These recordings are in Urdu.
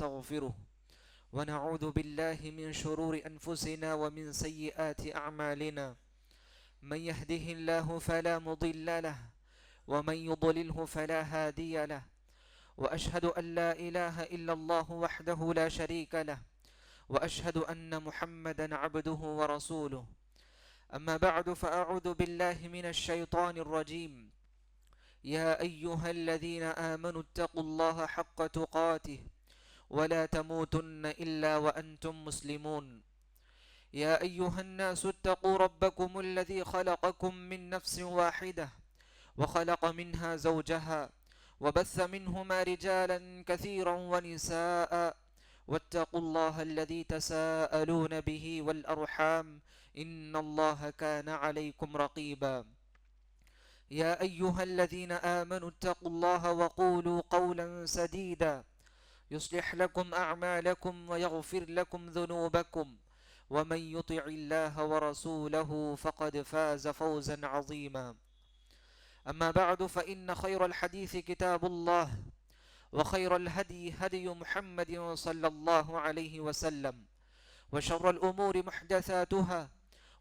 ونستغفره ونعوذ بالله من شرور أنفسنا ومن سيئات أعمالنا من يهده الله فلا مضل له ومن يضلله فلا هادي له وأشهد أن لا إله إلا الله وحده لا شريك له وأشهد أن محمدا عبده ورسوله أما بعد فأعوذ بالله من الشيطان الرجيم يا أيها الذين آمنوا اتقوا الله حق تقاته ولا تموتن إلا وأنتم مسلمون يا أيها الناس اتقوا ربكم الذي خلقكم من نفس واحدة وخلق منها زوجها وبث منهما رجالا كثيرا ونساء واتقوا الله الذي تساءلون به والأرحام إن الله كان عليكم رقيبا يا أيها الذين آمنوا اتقوا الله وقولوا قولا سديدا يصلح لكم أعمالكم ويغفر لكم ذنوبكم ومن يطع الله ورسوله فقد فاز فوزا عظيما أما بعد فإن خير الحديث كتاب الله وخير الهدي هدي محمد صلى الله عليه وسلم وشر الأمور محدثاتها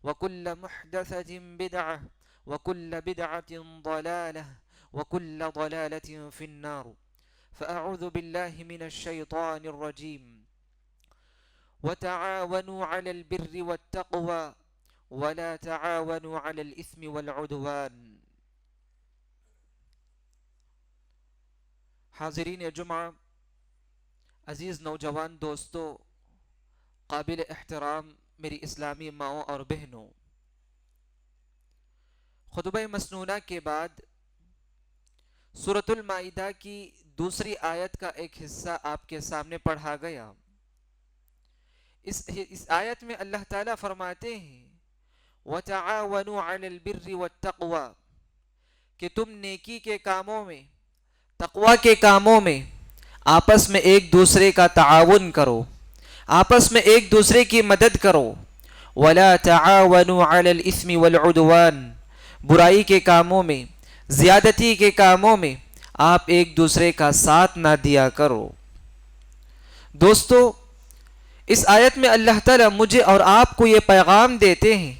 وكل محدثة بدعة وكل بدعة ضلالة وكل ضلالة في النار فأعوذ بالله من الشيطان الرجيم وتعاونوا على البر والتقوى ولا تعاونوا على الإثم والعدوان. حاضرین جمعہ، عزیز نوجوان دوستو، قابل احترام میری اسلامی ماؤں اور بہنوں، خطبہ مسنونہ کے بعد سورۃ المائدہ کی دوسری آیت کا ایک حصہ آپ کے سامنے پڑھا گیا. اس آیت میں اللہ تعالیٰ فرماتے ہیں وَتَعَاوَنُوا عَلَى الْبِرِّ وَالتَّقْوَى کہ تم نیکی کے کاموں میں، تقوی کے کاموں میں آپس میں ایک دوسرے کا تعاون کرو، آپس میں ایک دوسرے کی مدد کرو. وَلَا تَعَاوَنُوا عَلَى الْإِثْمِ وَالْعُدْوَانِ برائی کے کاموں میں، زیادتی کے کاموں میں آپ ایک دوسرے کا ساتھ نہ دیا کرو. دوستو، اس آیت میں اللہ تعالیٰ مجھے اور آپ کو یہ پیغام دیتے ہیں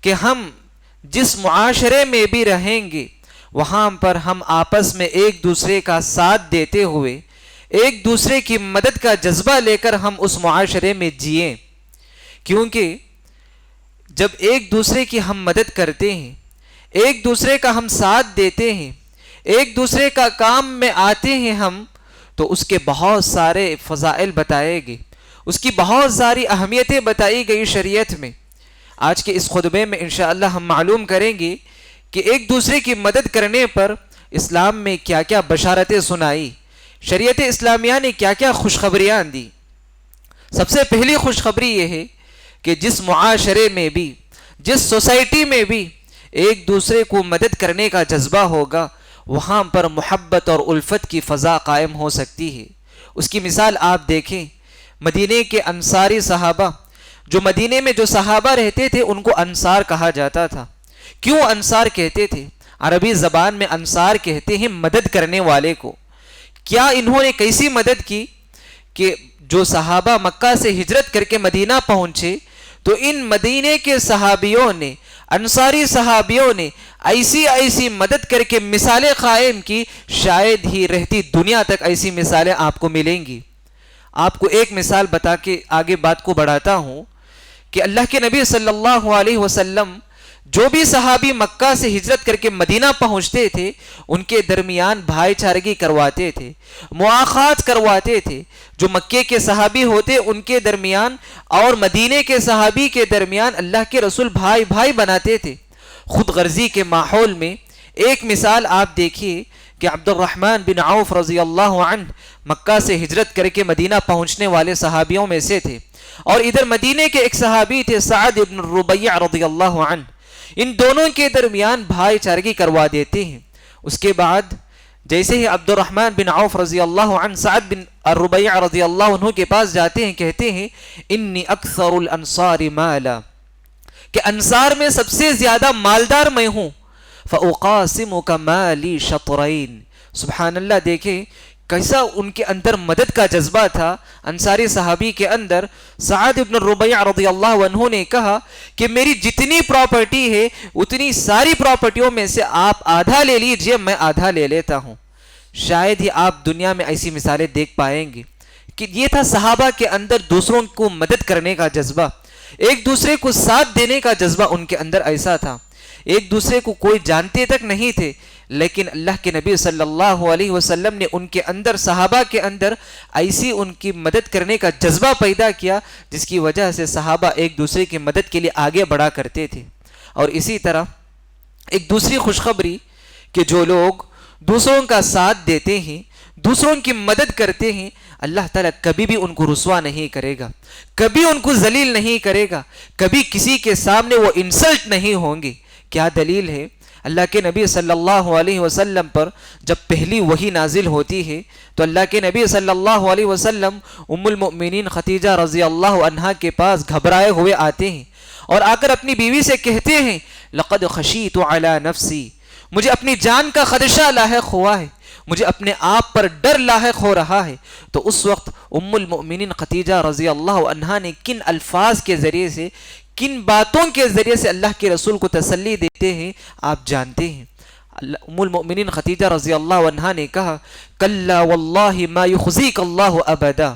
کہ ہم جس معاشرے میں بھی رہیں گے وہاں پر ہم آپس میں ایک دوسرے کا ساتھ دیتے ہوئے ایک دوسرے کی مدد کا جذبہ لے کر ہم اس معاشرے میں جئیں. کیونکہ جب ایک دوسرے کی ہم مدد کرتے ہیں، ایک دوسرے کا ہم ساتھ دیتے ہیں، ایک دوسرے کا کام میں آتے ہیں ہم، تو اس کے بہت سارے فضائل بتائے گئے، اس کی بہت ساری اہمیتیں بتائی گئی شریعت میں. آج کے اس خطبے میں انشاءاللہ ہم معلوم کریں گے کہ ایک دوسرے کی مدد کرنے پر اسلام میں کیا کیا بشارتیں سنائی، شریعت اسلامیہ نے کیا کیا خوشخبریاں دی. سب سے پہلی خوشخبری یہ ہے کہ جس معاشرے میں بھی، جس سوسائٹی میں بھی ایک دوسرے کو مدد کرنے کا جذبہ ہوگا وہاں پر محبت اور الفت کی فضا قائم ہو سکتی ہے. اس کی مثال آپ دیکھیں، مدینے کے انصاری صحابہ، جو مدینے میں جو صحابہ رہتے تھے ان کو انصار کہا جاتا تھا. کیوں انصار کہتے تھے؟ عربی زبان میں انصار کہتے ہیں مدد کرنے والے کو. کیا انہوں نے کیسی مدد کی کہ جو صحابہ مکہ سے ہجرت کر کے مدینہ پہنچے تو ان مدینے کے صحابیوں نے، انصاری صحابیوں نے ایسی مدد کر کے مثالیں قائم کی، شاید ہی رہتی دنیا تک ایسی مثالیں آپ کو ملیں گی. آپ کو ایک مثال بتا کے آگے بات کو بڑھاتا ہوں کہ اللہ کے نبی صلی اللہ علیہ وسلم جو بھی صحابی مکہ سے ہجرت کر کے مدینہ پہنچتے تھے ان کے درمیان بھائی چارگی کرواتے تھے، مواخات کرواتے تھے. جو مکے کے صحابی ہوتے ان کے درمیان اور مدینے کے صحابی کے درمیان اللہ کے رسول بھائی بھائی بناتے تھے. خود غرضی کے ماحول میں ایک مثال آپ دیکھیے کہ عبد الرحمن بن عوف رضی اللہ عنہ مکہ سے ہجرت کر کے مدینہ پہنچنے والے صحابیوں میں سے تھے، اور ادھر مدینے کے ایک صحابی تھے سعد بن ربیع رضی اللہ عنہ. ان دونوں کے درمیان بھائی چارگی کروا دیتے ہیں. اس کے بعد جیسے ہی عبد الرحمن بن عوف رضی اللہ عنہ سعد بن ربیع رضی اللہ عنہ کے پاس جاتے ہیں، کہتے ہیں انی اکثر الانصار مالا، کہ انصار میں سب سے زیادہ مالدار میں ہوں. فاقاسمک مالی شطرین. سبحان اللہ، دیکھیں کیسا ان کے اندر مدد کا جذبہ تھا. انصاری صحابی کے اندر سعد بن الربیع رضی اللہ عنہ نے کہا کہ میری جتنی پراپرٹی ہے اتنی ساری پراپرٹیوں میں سے آپ آدھا لے لیجئے، میں آدھا لے لیتا ہوں. شاید ہی آپ دنیا میں ایسی مثالیں دیکھ پائیں گے کہ یہ تھا صحابہ کے اندر دوسروں کو مدد کرنے کا جذبہ، ایک دوسرے کو ساتھ دینے کا جذبہ ان کے اندر ایسا تھا. ایک دوسرے کو کوئی جانتے تک نہیں تھے، لیکن اللہ کے نبی صلی اللہ علیہ وسلم نے ان کے اندر، صحابہ کے اندر ایسی ان کی مدد کرنے کا جذبہ پیدا کیا جس کی وجہ سے صحابہ ایک دوسرے کی مدد کے لیے آگے بڑھا کرتے تھے. اور اسی طرح ایک دوسری خوشخبری کہ جو لوگ دوسروں کا ساتھ دیتے ہیں، دوسروں کی مدد کرتے ہیں، اللہ تعالیٰ کبھی بھی ان کو رسوا نہیں کرے گا، کبھی ان کو ذلیل نہیں کرے گا، کبھی کسی کے سامنے وہ انسلٹ نہیں ہوں گے. کیا دلیل ہے؟ اللہ کے نبی صلی اللہ علیہ وسلم پر جب پہلی وحی نازل ہوتی ہے تو اللہ کے نبی صلی اللہ علیہ وسلم ام المؤمنین خدیجہ رضی اللہ عنہا کے پاس گھبرائے ہوئے آتے ہیں اور آ کر اپنی بیوی سے کہتے ہیں لقد خشیت علی نفسی، مجھے اپنی جان کا خدشہ لاحق ہوا ہے، مجھے اپنے آپ پر ڈر لاحق ہو رہا ہے. تو اس وقت ام المؤمنین خدیجہ رضی اللہ عنہا نے کن الفاظ کے ذریعے سے، کن باتوں کے ذریعے سے اللہ کے رسول کو تسلی دیتے ہیں آپ جانتے ہیں. ام المؤمنین خدیجہ رضی اللہ عنہا نے کہا کلا واللہ ما یخزیک اللہ ابدا،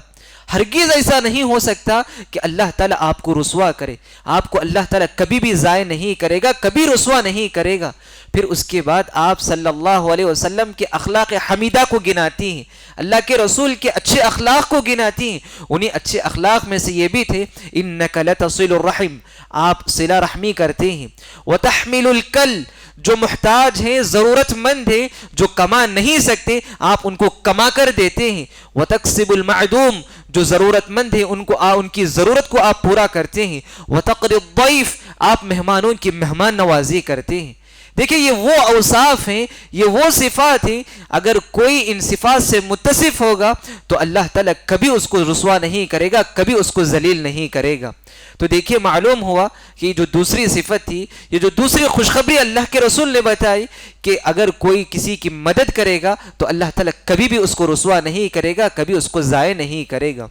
ہرگز ایسا نہیں ہو سکتا کہ اللہ تعالیٰ آپ کو رسوا کرے، آپ کو اللہ تعالیٰ کبھی بھی ضائع نہیں کرے گا، کبھی رسوا نہیں کرے گا. پھر اس کے بعد آپ صلی اللہ علیہ وسلم کے اخلاق حمیدہ کو گناتی ہیں، اللہ کے رسول کے اچھے اخلاق کو گناتی ہیں. انہی اچھے اخلاق میں سے یہ بھی تھے انک لتصل الرحم، آپ صلہ رحمی کرتے ہیں، وتحمل الکل، جو محتاج ہیں، ضرورت مند ہیں، جو کما نہیں سکتے آپ ان کو کما کر دیتے ہیں، وتکسب المعدوم، جو ضرورت مند ہیں ان کی ضرورت کو آپ پورا کرتے ہیں، وتقری الضیف، آپ مہمانوں کی مہمان نوازی کرتے ہیں. دیکھیں یہ وہ اوصاف ہیں، یہ وہ صفات ہیں، اگر کوئی ان صفات سے متصف ہوگا تو اللہ تعالیٰ کبھی اس کو رسوا نہیں کرے گا، کبھی اس کو ذلیل نہیں کرے گا. تو دیکھیے معلوم ہوا کہ جو دوسری صفت تھی، یہ جو دوسری خوشخبری اللہ کے رسول نے بتائی کہ اگر کوئی کسی کی مدد کرے گا تو اللہ تعالیٰ کبھی بھی اس کو رسوا نہیں کرے گا، کبھی اس کو ضائع نہیں کرے گا.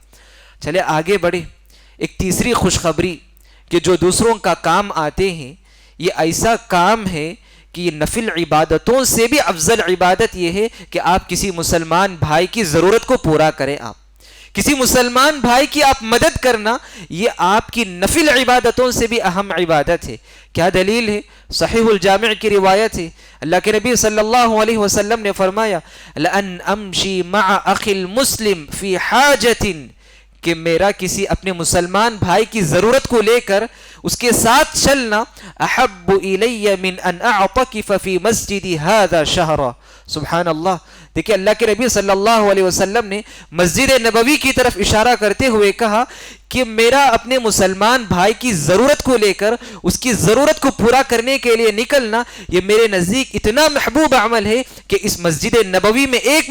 چلے آگے بڑھے. ایک تیسری خوشخبری کہ جو دوسروں کا کام آتے ہیں، یہ ایسا کام ہے کہ یہ نفل عبادتوں سے بھی افضل عبادت یہ ہے کہ آپ کسی مسلمان بھائی کی ضرورت کو پورا کریں. آپ کسی مسلمان بھائی کی آپ مدد کرنا، یہ آپ کی نفل عبادتوں سے بھی اہم عبادت ہے. کیا دلیل ہے؟ صحیح الجامع کی روایت ہے، اللہ کے نبی صلی اللہ علیہ وسلم نے فرمایا لَأَنْ أَمْشِي مَعَ أَخِي الْمُسْلِمِ فِي حَاجَةٍ، کہ میرا کسی اپنے مسلمان بھائی کی ضرورت کو لے کر اس کے ساتھ چلنا احب الی من ان اعتکف فی مسجدی ھذا شہرا. سبحان اللہ. دیکھیں اللہ کے نبی صلی اللہ علیہ وسلم نے مسجد نبوی کی طرف اشارہ کرتے ہوئے کہا کہ میرا اپنے مسلمان بھائی کی ضرورت کو لے کر اس کی ضرورت کو پورا کرنے کے لیے نکلنا یہ میرے نزدیک اتنا محبوب عمل ہے کہ اس مسجد نبوی میں ایک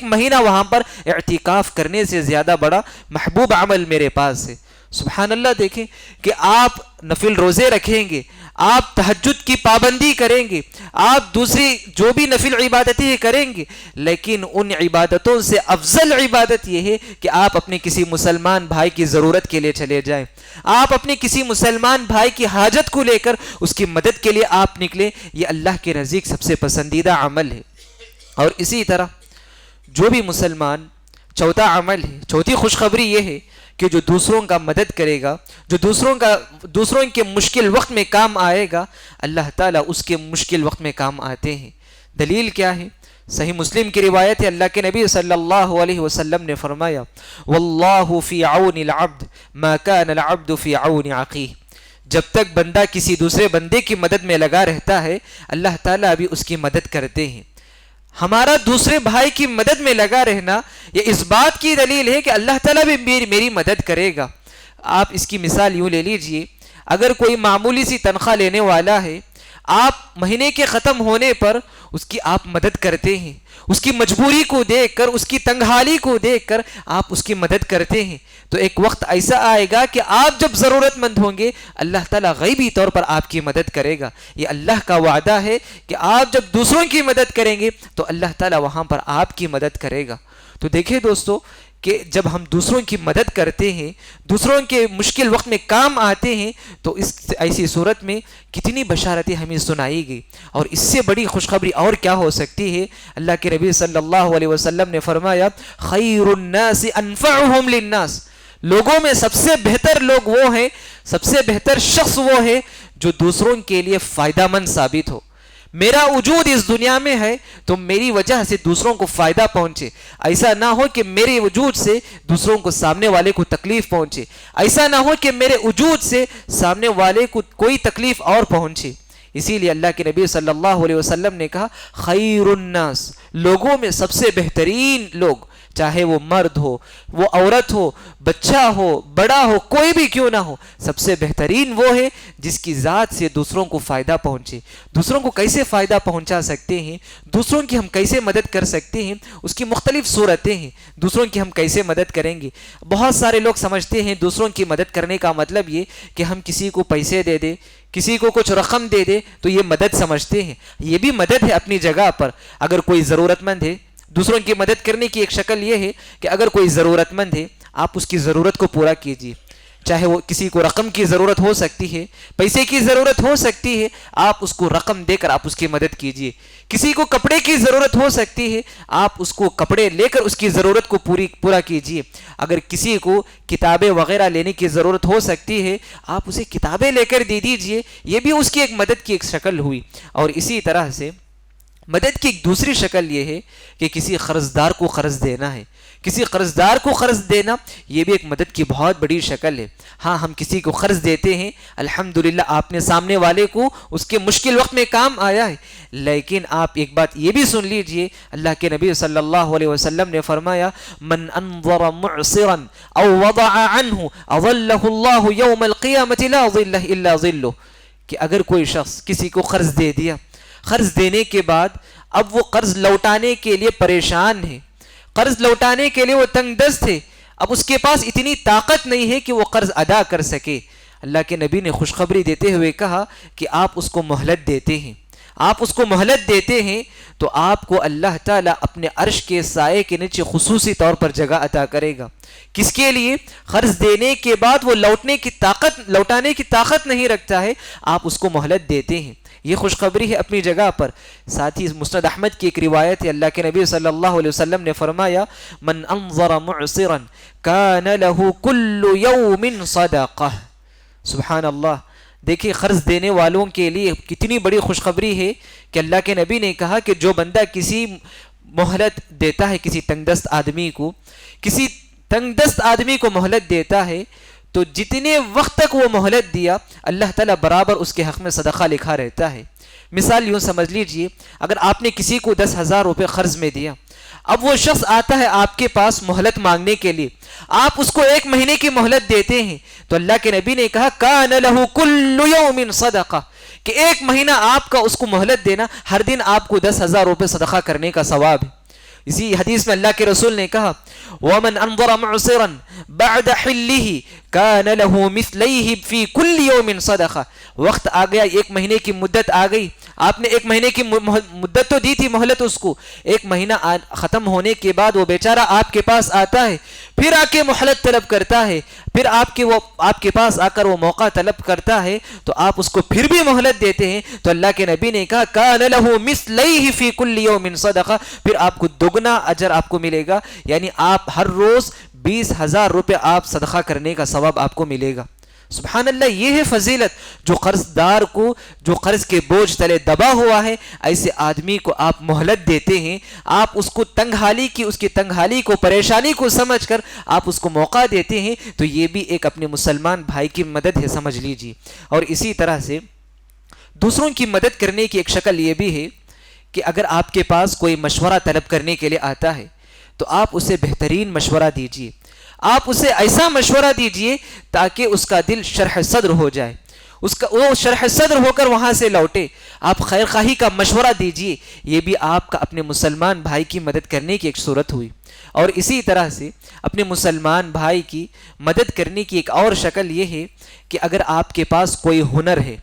مہینہ وہاں پر اعتکاف کرنے سے زیادہ بڑا محبوب عمل میرے پاس ہے. سبحان اللہ. دیکھیں کہ آپ نفل روزے رکھیں گے، آپ تہجد کی پابندی کریں گے، آپ دوسری جو بھی نفل عبادتیں کریں گے، لیکن ان عبادتوں سے افضل عبادت یہ ہے کہ آپ اپنے کسی مسلمان بھائی کی ضرورت کے لیے چلے جائیں، آپ اپنے کسی مسلمان بھائی کی حاجت کو لے کر اس کی مدد کے لیے آپ نکلیں. یہ اللہ کے نزدیک سب سے پسندیدہ عمل ہے. اور اسی طرح جو بھی مسلمان، چوتھا عمل ہے، چوتھی خوشخبری یہ ہے کہ جو دوسروں کا مدد کرے گا، جو دوسروں کے مشکل وقت میں کام آئے گا، اللہ تعالیٰ اس کے مشکل وقت میں کام آتے ہیں. دلیل کیا ہے؟ صحیح مسلم کی روایت ہے، اللہ کے نبی صلی اللہ علیہ وسلم نے فرمایا واللہ فی عون العبد ما کان العبد فی عون اخیہ. جب تک بندہ کسی دوسرے بندے کی مدد میں لگا رہتا ہے اللہ تعالیٰ بھی اس کی مدد کرتے ہیں. ہمارا دوسرے بھائی کی مدد میں لگا رہنا یہ اس بات کی دلیل ہے کہ اللہ تعالیٰ بھی میری مدد کرے گا. آپ اس کی مثال یوں لے لیجئے، اگر کوئی معمولی سی تنخواہ لینے والا ہے، آپ مہینے کے ختم ہونے پر اس کی آپ مدد کرتے ہیں، اس کی مجبوری کو دیکھ کر، اس کی تنگحالی کو دیکھ کر آپ اس کی مدد کرتے ہیں، تو ایک وقت ایسا آئے گا کہ آپ جب ضرورت مند ہوں گے اللہ تعالیٰ غیبی طور پر آپ کی مدد کرے گا۔ یہ اللہ کا وعدہ ہے کہ آپ جب دوسروں کی مدد کریں گے تو اللہ تعالیٰ وہاں پر آپ کی مدد کرے گا۔ تو دیکھیں دوستو کہ جب ہم دوسروں کی مدد کرتے ہیں، دوسروں کے مشکل وقت میں کام آتے ہیں، تو اس ایسی صورت میں کتنی بشارتیں ہمیں سنائی گئی، اور اس سے بڑی خوشخبری اور کیا ہو سکتی ہے۔ اللہ کے نبی صلی اللہ علیہ وسلم نے فرمایا خیر الناس انفعهم للناس، لوگوں میں سب سے بہتر لوگ وہ ہیں، سب سے بہتر شخص وہ ہے جو دوسروں کے لیے فائدہ مند ثابت ہو۔ میرا وجود اس دنیا میں ہے تو میری وجہ سے دوسروں کو فائدہ پہنچے، ایسا نہ ہو کہ میرے وجود سے دوسروں کو، سامنے والے کو تکلیف پہنچے، ایسا نہ ہو کہ میرے وجود سے سامنے والے کو کوئی تکلیف اور پہنچے۔ اسی لیے اللہ کے نبی صلی اللہ علیہ وسلم نے کہا خیر الناس، لوگوں میں سب سے بہترین لوگ، چاہے وہ مرد ہو، وہ عورت ہو، بچہ ہو، بڑا ہو، کوئی بھی کیوں نہ ہو، سب سے بہترین وہ ہے جس کی ذات سے دوسروں کو فائدہ پہنچے۔ دوسروں کو کیسے فائدہ پہنچا سکتے ہیں، دوسروں کی ہم کیسے مدد کر سکتے ہیں، اس کی مختلف صورتیں ہیں، دوسروں کی ہم کیسے مدد کریں گے۔ بہت سارے لوگ سمجھتے ہیں دوسروں کی مدد کرنے کا مطلب یہ کہ ہم کسی کو پیسے دے دیں، کسی کو کچھ رقم دے دے تو یہ مدد سمجھتے ہیں۔ یہ بھی مدد ہے اپنی جگہ پر۔ اگر کوئی ضرورت مند ہے، دوسروں کی مدد کرنے کی ایک شکل یہ ہے کہ اگر کوئی ضرورت مند ہے آپ اس کی ضرورت کو پورا کیجیے، چاہے وہ کسی کو رقم کی ضرورت ہو سکتی ہے، پیسے کی ضرورت ہو سکتی ہے، آپ اس کو رقم دے کر آپ اس کی مدد کیجیے۔ کسی کو کپڑے کی ضرورت ہو سکتی ہے، آپ اس کو کپڑے لے کر اس کی ضرورت کو پورا کیجیے۔ اگر کسی کو کتابیں وغیرہ لینے کی ضرورت ہو سکتی ہے، آپ اسے کتابیں لے کر دے دیجیے، یہ بھی اس کی ایک مدد کی ایک شکل ہوئی۔ اور اسی طرح سے مدد کی ایک دوسری شکل یہ ہے کہ کسی قرض دار کو قرض دینا ہے، کسی قرض دار کو قرض دینا، یہ بھی ایک مدد کی بہت بڑی شکل ہے۔ ہاں ہم کسی کو قرض دیتے ہیں، الحمدللہ آپ نے سامنے والے کو اس کے مشکل وقت میں کام آیا ہے، لیکن آپ ایک بات یہ بھی سن لیجئے، اللہ کے نبی صلی اللہ علیہ وسلم نے فرمایا من انظر معصرا او وضع عنه اظلہ اللہ یوم القیامت لا ظل الا ظلہ، کہ اگر کوئی شخص کسی کو قرض دے دیا، قرض دینے کے بعد اب وہ قرض لوٹانے کے لیے پریشان ہے، قرض لوٹانے کے لیے وہ تنگ دست ہے، اب اس کے پاس اتنی طاقت نہیں ہے کہ وہ قرض ادا کر سکے، اللہ کے نبی نے خوشخبری دیتے ہوئے کہا کہ آپ اس کو مہلت دیتے ہیں، آپ اس کو مہلت دیتے ہیں تو آپ کو اللہ تعالیٰ اپنے عرش کے سائے کے نیچے خصوصی طور پر جگہ عطا کرے گا۔ کس کے لیے؟ قرض دینے کے بعد وہ لوٹانے کی طاقت نہیں رکھتا ہے، آپ اس کو مہلت دیتے ہیں، یہ خوشخبری ہے اپنی جگہ پر۔ ساتھ ہی مسند احمد کی ایک روایت ہے، اللہ کے نبی صلی اللہ علیہ وسلم نے فرمایا من انظر معصرا کان له کل یوم صدقہ۔ سبحان اللہ، دیکھیں قرض دینے والوں کے لیے کتنی بڑی خوشخبری ہے کہ اللہ کے نبی نے کہا کہ جو بندہ کسی مہلت دیتا ہے، کسی تنگ دست آدمی کو، کسی تنگ دست آدمی کو مہلت دیتا ہے تو جتنے وقت تک وہ مہلت دیا اللہ تعالیٰ برابر اس کے حق میں صدقہ لکھا رہتا ہے۔ مثال یوں سمجھ لیجئے، اگر آپ نے کسی کو 10,000 روپے قرض میں دیا، اب وہ شخص آتا ہے آپ کے پاس مہلت مانگنے کے لیے، آپ اس کو 1 مہینے کی مہلت دیتے ہیں تو اللہ کے نبی نے کہا کان لہ کل یوم صدقہ، کہ 1 مہینہ آپ کا اس کو مہلت دینا، ہر دن آپ کو 10,000 روپے صدقہ کرنے کا ثواب ہے۔ اسی حدیث میں اللہ کے رسول نے کہا وَمَنْ أَنظَرَ مُعْصِرًا بَعْدَ حِلِّهِ كَانَ لَهُ مِثْلَيْهِ فِي كُلِّ يَوْمٍ صَدَقَةٌ۔ وقت آ گیا، 1 مہینے کی مدت آ گئی، آپ نے 1 مہینے کی مدت تو دی تھی مہلت اس کو، 1 مہینہ ختم ہونے کے بعد وہ بیچارہ آپ کے پاس آتا ہے، پھر آ کے مہلت طلب کرتا ہے، پھر آپ کے پاس آ کر وہ موقع طلب کرتا ہے تو آپ اس کو پھر بھی مہلت دیتے ہیں تو اللہ کے نبی نے کہا کان لہ مثلیہ فی کل یوم صدقہ، پھر آپ کو دگنا اجر آپ کو ملے گا، یعنی آپ ہر روز 20,000 روپے آپ صدقہ کرنے کا ثواب آپ کو ملے گا۔ سبحان اللہ، یہ ہے فضیلت، جو قرض دار کو، جو قرض کے بوجھ تلے دبا ہوا ہے، ایسے آدمی کو آپ مہلت دیتے ہیں، آپ اس کو اس کی تنگحالی کو، پریشانی کو سمجھ کر آپ اس کو موقع دیتے ہیں، تو یہ بھی ایک اپنے مسلمان بھائی کی مدد ہے، سمجھ لیجیے۔ اور اسی طرح سے دوسروں کی مدد کرنے کی ایک شکل یہ بھی ہے کہ اگر آپ کے پاس کوئی مشورہ طلب کرنے کے لیے آتا ہے تو آپ اسے بہترین مشورہ دیجیے، آپ اسے ایسا مشورہ دیجیے تاکہ اس کا دل شرح صدر ہو جائے، اس کا وہ شرح صدر ہو کر وہاں سے لوٹے، آپ خیر خواہی کا مشورہ دیجئے، یہ بھی آپ کا اپنے مسلمان بھائی کی مدد کرنے کی ایک صورت ہوئی۔ اور اسی طرح سے اپنے مسلمان بھائی کی مدد کرنے کی ایک اور شکل یہ ہے کہ اگر آپ کے پاس کوئی ہنر ہے،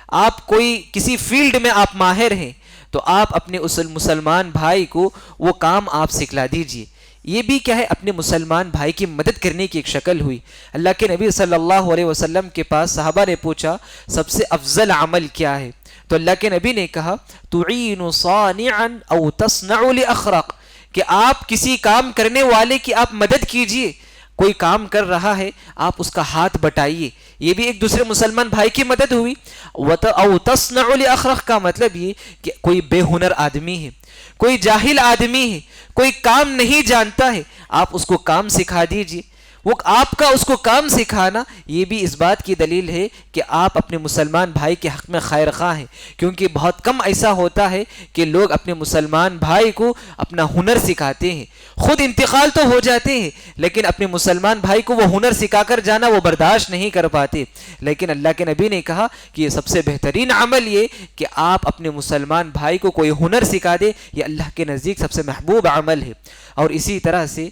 آپ کوئی کسی فیلڈ میں آپ ماہر ہیں، تو آپ اپنے اس مسلمان بھائی کو وہ کام آپ سکھلا دیجئے۔ یہ بھی کیا ہے، اپنے مسلمان بھائی کی مدد کرنے کی ایک شکل ہوئی۔ اللہ کے نبی صلی اللہ علیہ وسلم کے پاس صحابہ نے پوچھا سب سے افضل عمل کیا ہے؟ تو اللہ کے نبی نے کہا تعین صانعا او تصنع لاخرق، کہ آپ کسی کام کرنے والے کی آپ مدد کیجئے، کوئی کام کر رہا ہے آپ اس کا ہاتھ بٹائیے، یہ بھی ایک دوسرے مسلمان بھائی کی مدد ہوئی۔ او تصنع لاخرق کا مطلب یہ کہ کوئی بے ہنر آدمی ہے، کوئی جاہل آدمی ہے، کوئی کام نہیں جانتا ہے، آپ اس کو کام سکھا دیجئے۔ وہ آپ کا اس کو کام سکھانا یہ بھی اس بات کی دلیل ہے کہ آپ اپنے مسلمان بھائی کے حق میں خیر خواہ ہیں، کیونکہ بہت کم ایسا ہوتا ہے کہ لوگ اپنے مسلمان بھائی کو اپنا ہنر سکھاتے ہیں، خود انتقال تو ہو جاتے ہیں لیکن اپنے مسلمان بھائی کو وہ ہنر سکھا کر جانا وہ برداشت نہیں کر پاتے۔ لیکن اللہ کے نبی نے کہا کہ یہ سب سے بہترین عمل یہ کہ آپ اپنے مسلمان بھائی کو کوئی ہنر سکھا دے، یہ اللہ کے نزدیک سب سے محبوب عمل ہے۔ اور اسی طرح سے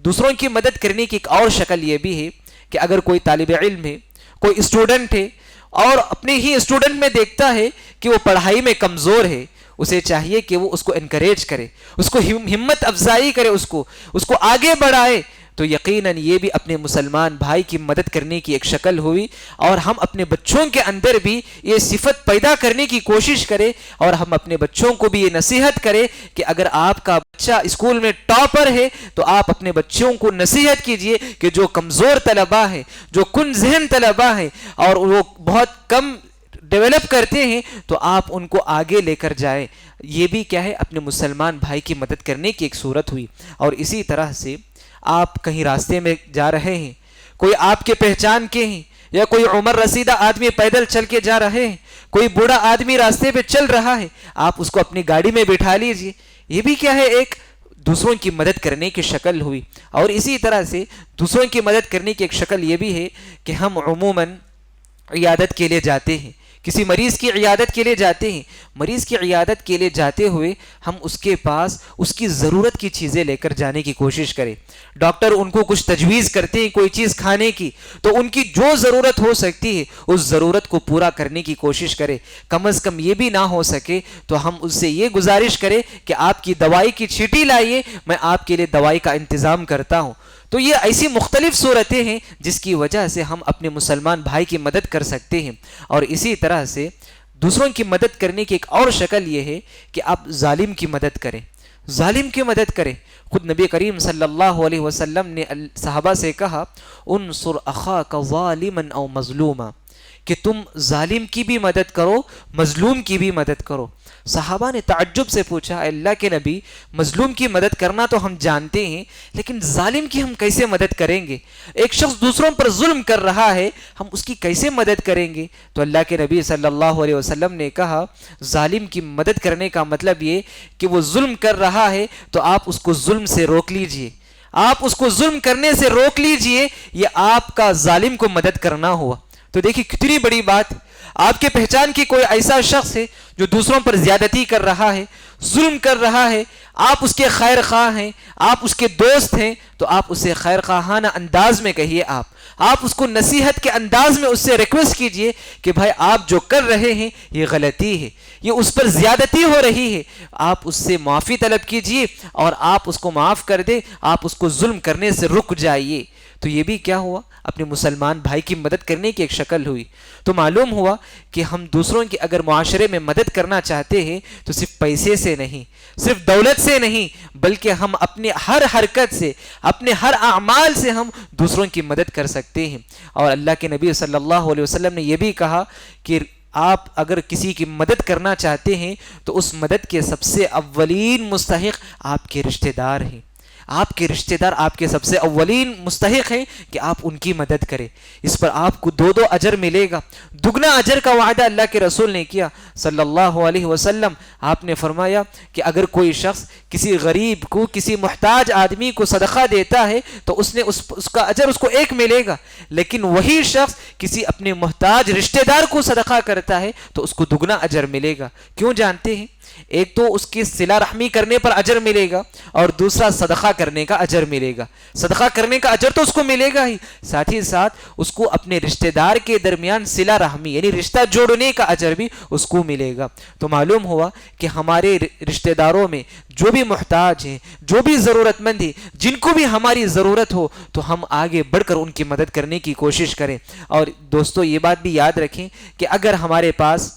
دوسروں کی مدد کرنے کی ایک اور شکل یہ بھی ہے کہ اگر کوئی طالب علم ہے، کوئی اسٹوڈنٹ ہے، اور اپنے ہی اسٹوڈنٹ میں دیکھتا ہے کہ وہ پڑھائی میں کمزور ہے، اسے چاہیے کہ وہ اس کو انکریج کرے، اس کو ہمت افزائی کرے، اس کو آگے بڑھائے، تو یقیناً یہ بھی اپنے مسلمان بھائی کی مدد کرنے کی ایک شکل ہوئی۔ اور ہم اپنے بچوں کے اندر بھی یہ صفت پیدا کرنے کی کوشش کریں، اور ہم اپنے بچوں کو بھی یہ نصیحت کریں کہ اگر آپ کا بچہ اسکول میں ٹاپر ہے تو آپ اپنے بچوں کو نصیحت کیجئے کہ جو کمزور طلباء ہیں، جو کن ذہن طلباء ہیں اور وہ بہت کم ڈیولپ کرتے ہیں، تو آپ ان کو آگے لے کر جائیں۔ یہ بھی کیا ہے، اپنے مسلمان بھائی کی مدد کرنے کی ایک صورت ہوئی۔ اور اسی طرح سے آپ کہیں راستے میں جا رہے ہیں، کوئی آپ کے پہچان کے ہیں، یا کوئی عمر رسیدہ آدمی پیدل چل کے جا رہے ہیں، کوئی بوڑھا آدمی راستے پہ چل رہا ہے، آپ اس کو اپنی گاڑی میں بٹھا لیجئے، یہ بھی کیا ہے، ایک دوسروں کی مدد کرنے کی شکل ہوئی۔ اور اسی طرح سے دوسروں کی مدد کرنے کی ایک شکل یہ بھی ہے کہ ہم عموماً عیادت کے لیے جاتے ہیں، کسی مریض کی عیادت کے لیے جاتے ہیں، مریض کی عیادت کے لیے جاتے ہوئے ہم اس کے پاس اس کی ضرورت کی چیزیں لے کر جانے کی کوشش کریں۔ ڈاکٹر ان کو کچھ تجویز کرتے ہیں کوئی چیز کھانے کی، تو ان کی جو ضرورت ہو سکتی ہے اس ضرورت کو پورا کرنے کی کوشش کریں۔ کم از کم یہ بھی نہ ہو سکے تو ہم اس سے یہ گزارش کریں کہ آپ کی دوائی کی چیٹی لائیے، میں آپ کے لیے دوائی کا انتظام کرتا ہوں۔ تو یہ ایسی مختلف صورتیں ہیں جس کی وجہ سے ہم اپنے مسلمان بھائی کی مدد کر سکتے ہیں۔ اور اسی طرح سے دوسروں کی مدد کرنے کی ایک اور شکل یہ ہے کہ آپ ظالم کی مدد کریں، ظالم کی مدد کریں۔ خود نبی کریم صلی اللہ علیہ وسلم نے صحابہ سے کہا انصر اخاک ظالما او مظلوما، کہ تم ظالم کی بھی مدد کرو، مظلوم کی بھی مدد کرو۔ صحابہ نے تعجب سے پوچھا اللہ کے نبی، مظلوم کی مدد کرنا تو ہم جانتے ہیں لیکن ظالم کی ہم کیسے مدد کریں گے؟ ایک شخص دوسروں پر ظلم کر رہا ہے، ہم اس کی کیسے مدد کریں گے؟ تو اللہ کے نبی صلی اللہ علیہ وسلم نے کہا ظالم کی مدد کرنے کا مطلب یہ کہ وہ ظلم کر رہا ہے تو آپ اس کو ظلم سے روک لیجئے، آپ اس کو ظلم کرنے سے روک لیجئے، یہ آپ کا ظالم کو مدد کرنا ہوا۔ تو دیکھیے کتنی بڑی بات، آپ کے پہچان کی کوئی ایسا شخص ہے جو دوسروں پر زیادتی کر رہا ہے، ظلم کر رہا ہے، آپ اس کے خیر خواہ ہیں، آپ اس کے دوست ہیں، تو آپ اسے خیر خواہانہ انداز میں کہیے، آپ اس کو نصیحت کے انداز میں اس سے ریکویسٹ کیجئے کہ بھائی آپ جو کر رہے ہیں یہ غلطی ہے، یہ اس پر زیادتی ہو رہی ہے، آپ اس سے معافی طلب کیجئے اور آپ اس کو معاف کر دیں، آپ اس کو ظلم کرنے سے رک جائیے۔ تو یہ بھی کیا ہوا، اپنے مسلمان بھائی کی مدد کرنے کی ایک شکل ہوئی۔ تو معلوم ہوا کہ ہم دوسروں کی اگر معاشرے میں مدد کرنا چاہتے ہیں تو صرف پیسے سے نہیں، صرف دولت سے نہیں، بلکہ ہم اپنے ہر حرکت سے، اپنے ہر اعمال سے ہم دوسروں کی مدد کر سکتے ہیں۔ اور اللہ کے نبی صلی اللہ علیہ وسلم نے یہ بھی کہا کہ آپ اگر کسی کی مدد کرنا چاہتے ہیں تو اس مدد کے سب سے اولین مستحق آپ کے رشتہ دار ہیں، آپ کے رشتہ دار آپ کے سب سے اولین مستحق ہیں کہ آپ ان کی مدد کریں. اس پر آپ کو دو اجر ملے گا, دگنا اجر کا وعدہ اللہ کے رسول نے کیا صلی اللہ علیہ وسلم. آپ نے فرمایا کہ اگر کوئی شخص کسی غریب کو, کسی محتاج آدمی کو صدقہ دیتا ہے تو اس کا اجر اس کو ایک ملے گا, لیکن وہی شخص کسی اپنے محتاج رشتہ دار کو صدقہ کرتا ہے تو اس کو دگنا اجر ملے گا. کیوں جانتے ہیں؟ ایک تو اس کی صلہ رحمی کرنے پر اجر ملے گا, اور دوسرا صدقہ کرنے کا اجر ملے گا. صدقہ کرنے کا اجر تو اس کو ملے گا ہی, ساتھ ہی ساتھ اس کو اپنے رشتہ دار کے درمیان صلہ رحمی یعنی رشتہ جوڑنے کا اجر بھی اس کو ملے گا. تو معلوم ہوا کہ ہمارے رشتہ داروں میں جو بھی محتاج ہیں, جو بھی ضرورت مند ہیں, جن کو بھی ہماری ضرورت ہو تو ہم آگے بڑھ کر ان کی مدد کرنے کی کوشش کریں. اور دوستو یہ بات بھی یاد رکھیں کہ اگر ہمارے پاس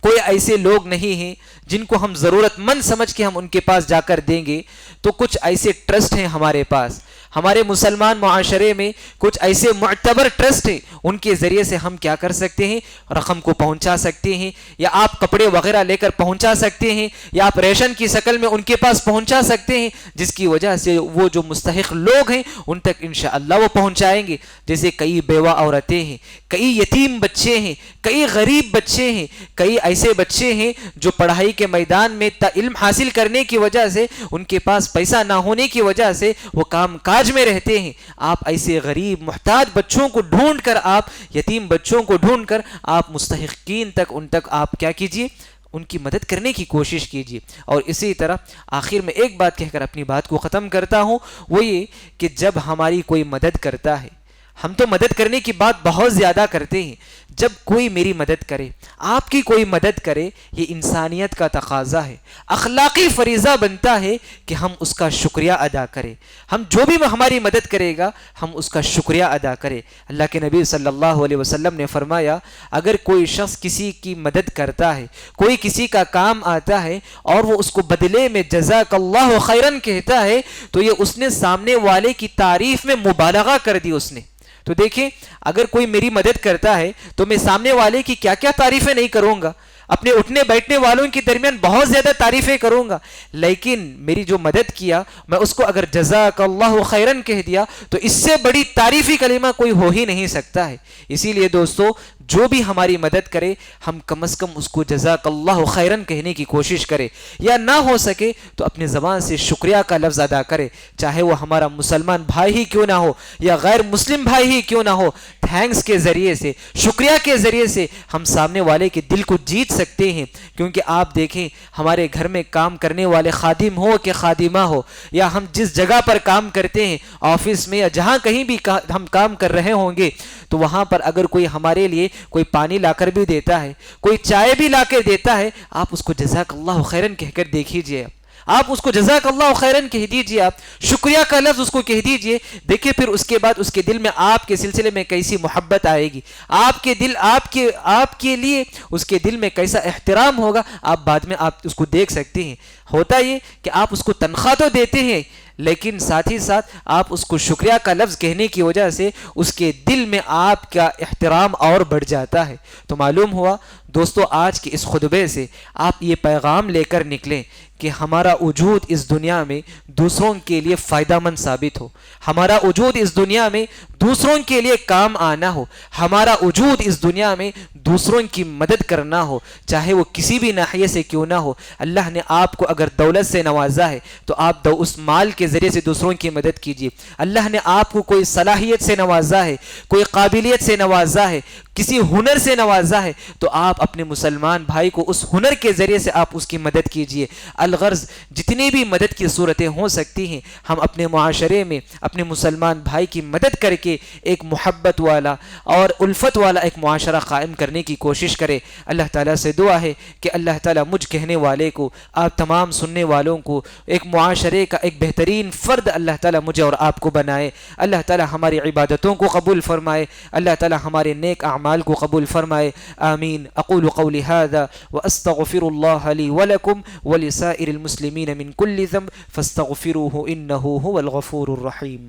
کوئی ایسے لوگ نہیں ہیں جن کو ہم ضرورت مند سمجھ کے ہم ان کے پاس جا کر دیں گے, تو کچھ ایسے ٹرسٹ ہیں ہمارے پاس, ہمارے مسلمان معاشرے میں کچھ ایسے معتبر ٹرسٹ ہیں, ان کے ذریعے سے ہم کیا کر سکتے ہیں, رقم کو پہنچا سکتے ہیں, یا آپ کپڑے وغیرہ لے کر پہنچا سکتے ہیں, یا آپ ریشن کی شکل میں ان کے پاس پہنچا سکتے ہیں, جس کی وجہ سے وہ جو مستحق لوگ ہیں ان تک انشاءاللہ وہ پہنچائیں گے. جیسے کئی بیوہ عورتیں ہیں, کئی یتیم بچے ہیں, کئی غریب بچے ہیں, کئی ایسے بچے ہیں جو پڑھائی کے میدان میں علم حاصل کرنے کی وجہ سے ان کے پاس پیسہ نہ ہونے کی وجہ سے وہ کام کاج میں رہتے ہیں. آپ ایسے غریب محتاج بچوں کو ڈھونڈ کر, آپ یتیم بچوں کو ڈھونڈ کر آپ مستحقین تک, ان تک آپ کیا کیجئے, ان کی مدد کرنے کی کوشش کیجیے. اور اسی طرح آخر میں ایک بات کہہ کر اپنی بات کو ختم کرتا ہوں, وہ یہ کہ جب ہماری کوئی مدد کرتا ہے, ہم تو مدد کرنے کی بات بہت زیادہ کرتے ہیں, جب کوئی میری مدد کرے, آپ کی کوئی مدد کرے, یہ انسانیت کا تقاضا ہے, اخلاقی فریضہ بنتا ہے کہ ہم اس کا شکریہ ادا کریں. ہم جو بھی ہماری مدد کرے گا ہم اس کا شکریہ ادا کریں. اللہ کے نبی صلی اللہ علیہ وسلم نے فرمایا, اگر کوئی شخص کسی کی مدد کرتا ہے, کوئی کسی کا کام آتا ہے اور وہ اس کو بدلے میں جزاک اللہ خیرن کہتا ہے, تو یہ اس نے سامنے والے کی تعریف میں مبالغہ کر دی اس نے. تو دیکھیں, اگر کوئی میری مدد کرتا ہے تو میں سامنے والے کی کیا کیا تعریفیں نہیں کروں گا, اپنے اٹھنے بیٹھنے والوں کے درمیان بہت زیادہ تعریفیں کروں گا, لیکن میری جو مدد کیا میں اس کو اگر جزاک اللہ خیرن کہہ دیا تو اس سے بڑی تعریفی کلمہ کوئی ہو ہی نہیں سکتا ہے. اسی لیے دوستو, جو بھی ہماری مدد کرے ہم کم از کم اس کو جزاک اللہ خیرن کہنے کی کوشش کرے, یا نہ ہو سکے تو اپنے زبان سے شکریہ کا لفظ ادا کرے, چاہے وہ ہمارا مسلمان بھائی ہی کیوں نہ ہو یا غیر مسلم بھائی ہی کیوں نہ ہو. تھینکس کے ذریعے سے, شکریہ کے ذریعے سے ہم سامنے والے کے دل کو جیت سکتے ہیں. کیونکہ آپ دیکھیں, ہمارے گھر میں کام کرنے والے خادم ہو کہ خادمہ ہو, یا ہم جس جگہ پر کام کرتے ہیں, آفس میں یا جہاں کہیں بھی ہم کام کر رہے ہوں گے, تو وہاں پر اگر کوئی ہمارے لیے کوئی پانی لا کر بھی دیتا ہے, کوئی چائے بھی لا کر دیتا ہے, آپ اس کو جزاک اللہ خیرن کہہ کر دیکھیے, آپ اس کو جزاک اللہ خیرن کہہ دیجئے, آپ شکریہ کا لفظ اس کو کہہ دیجئے. دیکھیں پھر اس کے بعد اس کے دل میں آپ کے سلسلے میں کیسی محبت آئے گی, آپ کے لیے اس کے دل میں کیسا احترام ہوگا, آپ بعد میں آپ اس کو دیکھ سکتے ہیں. ہوتا یہ کہ آپ اس کو تنخواہ تو دیتے ہیں, لیکن ساتھ ہی ساتھ آپ اس کو شکریہ کا لفظ کہنے کی وجہ سے اس کے دل میں آپ کا احترام اور بڑھ جاتا ہے. تو معلوم ہوا دوستو, آج کے اس خطبے سے آپ یہ پیغام لے کر نکلیں کہ ہمارا وجود اس دنیا میں دوسروں کے لیے فائدہ مند ثابت ہو, ہمارا وجود اس دنیا میں دوسروں کے لیے کام آنا ہو, ہمارا وجود اس دنیا میں دوسروں کی مدد کرنا ہو, چاہے وہ کسی بھی ناحیے سے کیوں نہ ہو. اللہ نے آپ کو اگر دولت سے نوازا ہے تو آپ اس مال کے ذریعے سے دوسروں کی مدد کیجیے. اللہ نے آپ کو کوئی صلاحیت سے نوازا ہے, کوئی قابلیت سے نوازا ہے, کسی ہنر سے نوازا ہے, تو آپ اپنے مسلمان بھائی کو اس ہنر کے ذریعے سے آپ اس کی مدد کیجیے. الغرض جتنی بھی مدد کی صورتیں ہو سکتی ہیں, ہم اپنے معاشرے میں اپنے مسلمان بھائی کی مدد کر کے ایک محبت والا اور الفت والا ایک معاشرہ قائم کرنے کی کوشش کرے. اللہ تعالیٰ سے دعا ہے کہ اللہ تعالیٰ مجھ کہنے والے کو, آپ تمام سننے والوں کو ایک معاشرے کا ایک بہترین فرد اللہ تعالیٰ مجھے اور آپ کو بنائے. اللہ تعالیٰ ہماری عبادتوں کو قبول فرمائے, اللہ تعالیٰ ہمارے نیک اعمال کو قبول فرمائے. آمین. اقول قولی هذا واستغفر الله لي ولكم ولسائر المسلمين من كل ذنب فاستغفروه انه هو الغفور الرحيم.